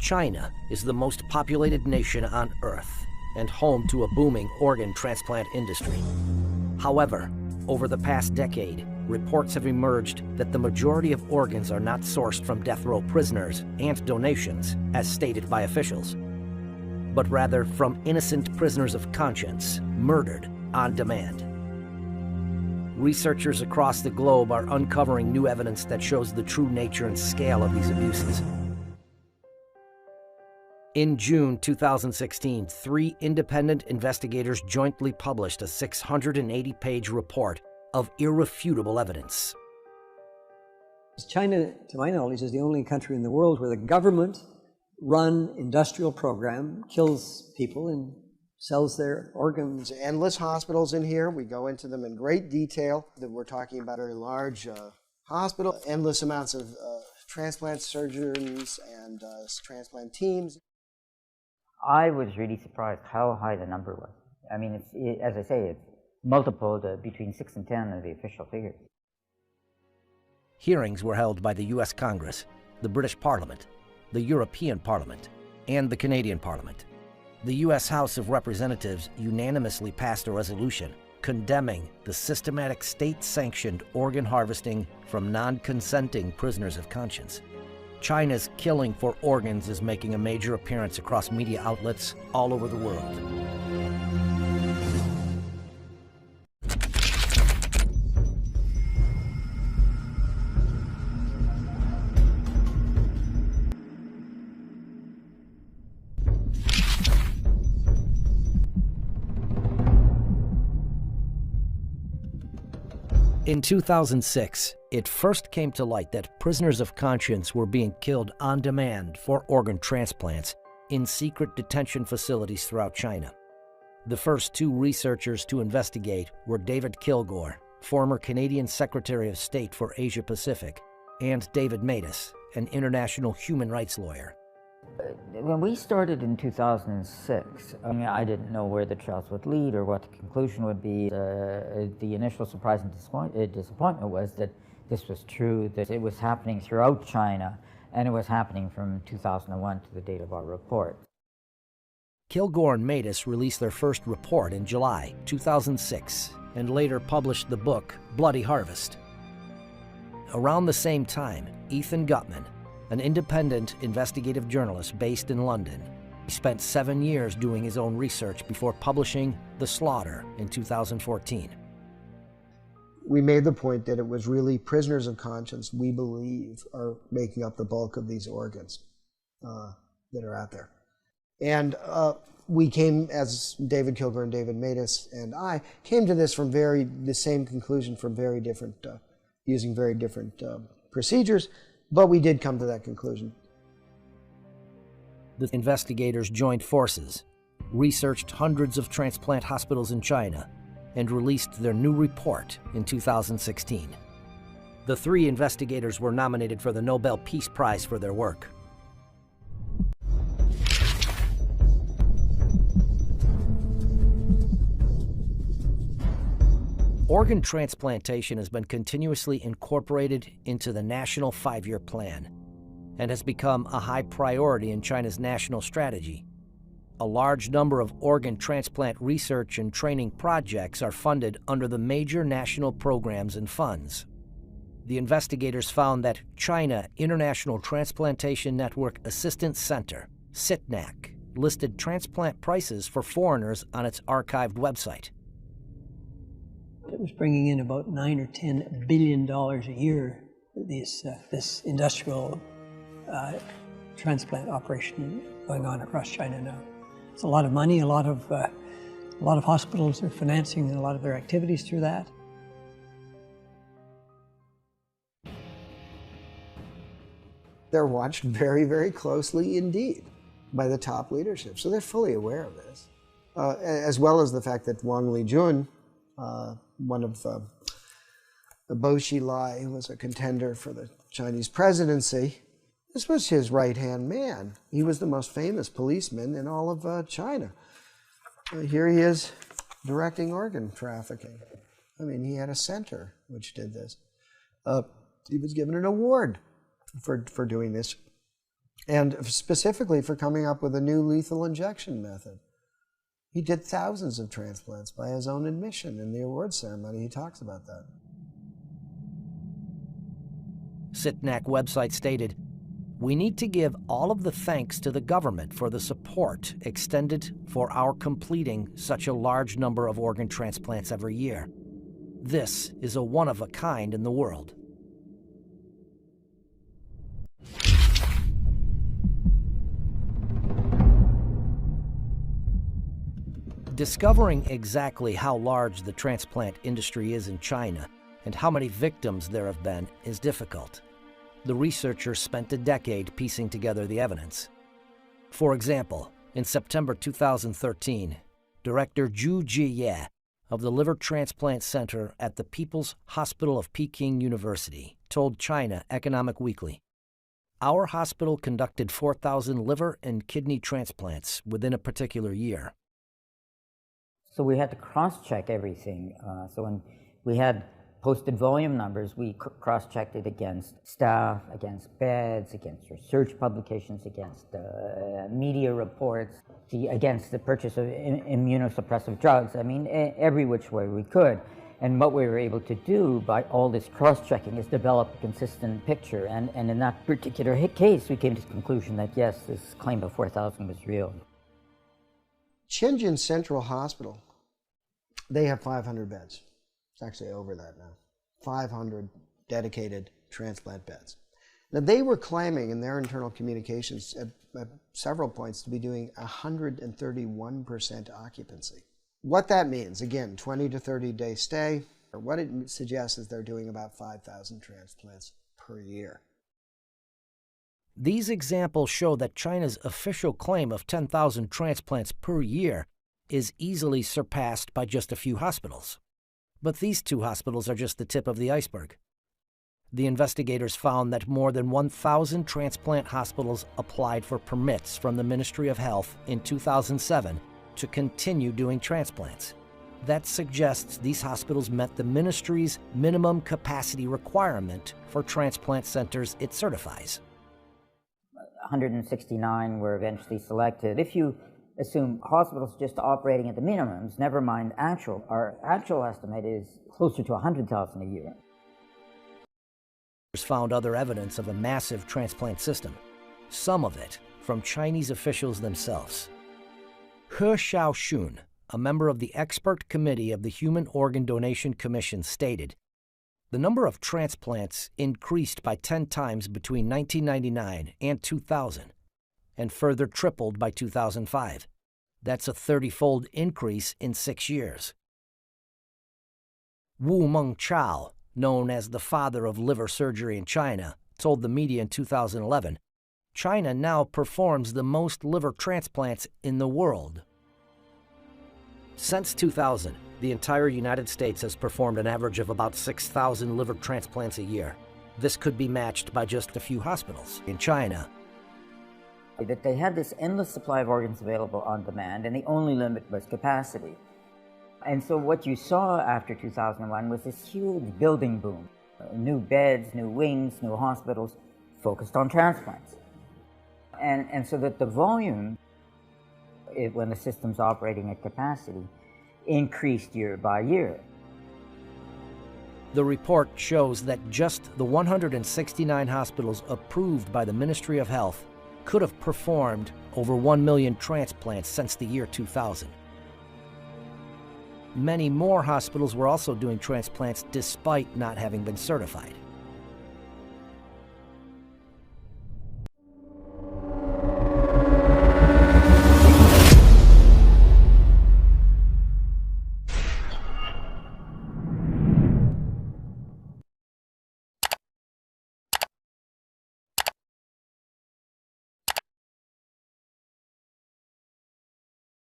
China is the most populated nation on Earth and home to a booming organ transplant industry. However, over the past decade, reports have emerged that the majority of organs are not sourced from death row prisoners and donations, as stated by officials, but rather from innocent prisoners of conscience, murdered on demand. Researchers across the globe are uncovering new evidence that shows the true nature and scale of these abuses. In June 2016, 3 independent investigators jointly published a 680-page report of irrefutable evidence. China, to my knowledge, is the only country in the world where the government-run industrial program kills people and sells their organs. Endless hospitals in here. We go into them in great detail. We're talking about a very large hospital, endless amounts of transplant surgeons and transplant teams. I was really surprised how high the number was. I mean, as I say, it's multiple between 6 and 10 of the official figures. Hearings were held by the U.S. Congress, the British Parliament, the European Parliament, and the Canadian Parliament. The U.S. House of Representatives unanimously passed a resolution condemning the systematic state-sanctioned organ harvesting from non-consenting prisoners of conscience. China's killing for organs is making a major appearance across media outlets all over the world. In 2006, it first came to light that prisoners of conscience were being killed on demand for organ transplants in secret detention facilities throughout China. The first 2 researchers to investigate were David Kilgore, former Canadian Secretary of State for Asia Pacific, and David Matas, an international human rights lawyer. When we started in 2006, I mean, I didn't know where the trials would lead or what the conclusion would be. The initial surprise and disappointment was that this was true, that it was happening throughout China, and it was happening from 2001 to the date of our report. Kilgore and Matas released their first report in July 2006 and later published the book Bloody Harvest. Around the same time, Ethan Gutman, an independent investigative journalist based in London, spent 7 years doing his own research before publishing The Slaughter in 2014. We made the point that it was really prisoners of conscience, we believe, are making up the bulk of these organs that are out there. And we came, as David Kilgore and David Matas and I, came to this from the same conclusion from very different, using very different procedures, but we did come to that conclusion. The investigators joined forces, researched hundreds of transplant hospitals in China, and released their new report in 2016. The 3 investigators were nominated for the Nobel Peace Prize for their work. Organ transplantation has been continuously incorporated into the National 5-Year Plan and has become a high priority in China's national strategy. A large number of organ transplant research and training projects are funded under the major national programs and funds. The investigators found that China International Transplantation Network Assistance Center, CITNAC, listed transplant prices for foreigners on its archived website. It was bringing in about $9 or $10 billion a year, this industrial transplant operation going on across China now. It's a lot of money. A lot of hospitals are financing a lot of their activities through that. They're watched very, very closely indeed by the top leadership, so they're fully aware of this, as well as the fact that Wang Lijun, one of Bo Xilai, who was a contender for the Chinese presidency, this was his right-hand man. He was the most famous policeman in all of China. Here he is directing organ trafficking. I mean, he had a center which did this. He was given an award for doing this. and specifically for coming up with a new lethal injection method. He did thousands of transplants by his own admission. In the awards ceremony, he talks about that. Sitnak website stated, "We need to give all of the thanks to the government for the support extended for our completing such a large number of organ transplants every year. This is a one-of-a-kind in the world." Discovering exactly how large the transplant industry is in China and how many victims there have been is difficult. The researchers spent a decade piecing together the evidence. For example, in September 2013, Director Zhu Jiye of the Liver Transplant Center at the People's Hospital of Peking University told China Economic Weekly, "Our hospital conducted 4,000 liver and kidney transplants within a particular year." So we had to cross-check everything. So when we had posted volume numbers, we cross-checked it against staff, against beds, against research publications, against media reports, against the purchase of immunosuppressive drugs. I mean, every which way we could. And what we were able to do by all this cross-checking is develop a consistent picture. And in that particular case, we came to the conclusion that yes, this claim of 4,000 was real. Shenzhen Central Hospital, they have 500 beds. It's actually over that now. 500 dedicated transplant beds. Now, they were claiming in their internal communications at several points to be doing 131% occupancy. What that means, again, 20 to 30-day stay, or what it suggests is they're doing about 5,000 transplants per year. These examples show that China's official claim of 10,000 transplants per year is easily surpassed by just a few hospitals. But these two hospitals are just the tip of the iceberg. The investigators found that more than 1,000 transplant hospitals applied for permits from the Ministry of Health in 2007 to continue doing transplants. That suggests these hospitals met the ministry's minimum capacity requirement for transplant centers it certifies. 169 were eventually selected. If you assume hospitals just operating at the minimums, never mind actual, our actual estimate is closer to 100,000 a year. Found other evidence of a massive transplant system, some of it from Chinese officials themselves. He Xiaoxun, a member of the expert committee of the Human Organ Donation Commission, stated, "The number of transplants increased by 10 times between 1999 and 2000, and further tripled by 2005. That's a 30-fold increase in 6 years." Wu Mengchao, known as the father of liver surgery in China, told the media in 2011, "China now performs the most liver transplants in the world." Since 2000, the entire United States has performed an average of about 6,000 liver transplants a year. This could be matched by just a few hospitals in China. That they had this endless supply of organs available on demand, and the only limit was capacity. And so what you saw after 2001 was this huge building boom. New beds, new wings, new hospitals focused on transplants. And so that the volume, when the system's operating at capacity, increased year by year. The report shows that just the 169 hospitals approved by the Ministry of Health could have performed over 1 million transplants since the year 2000. Many more hospitals were also doing transplants despite not having been certified.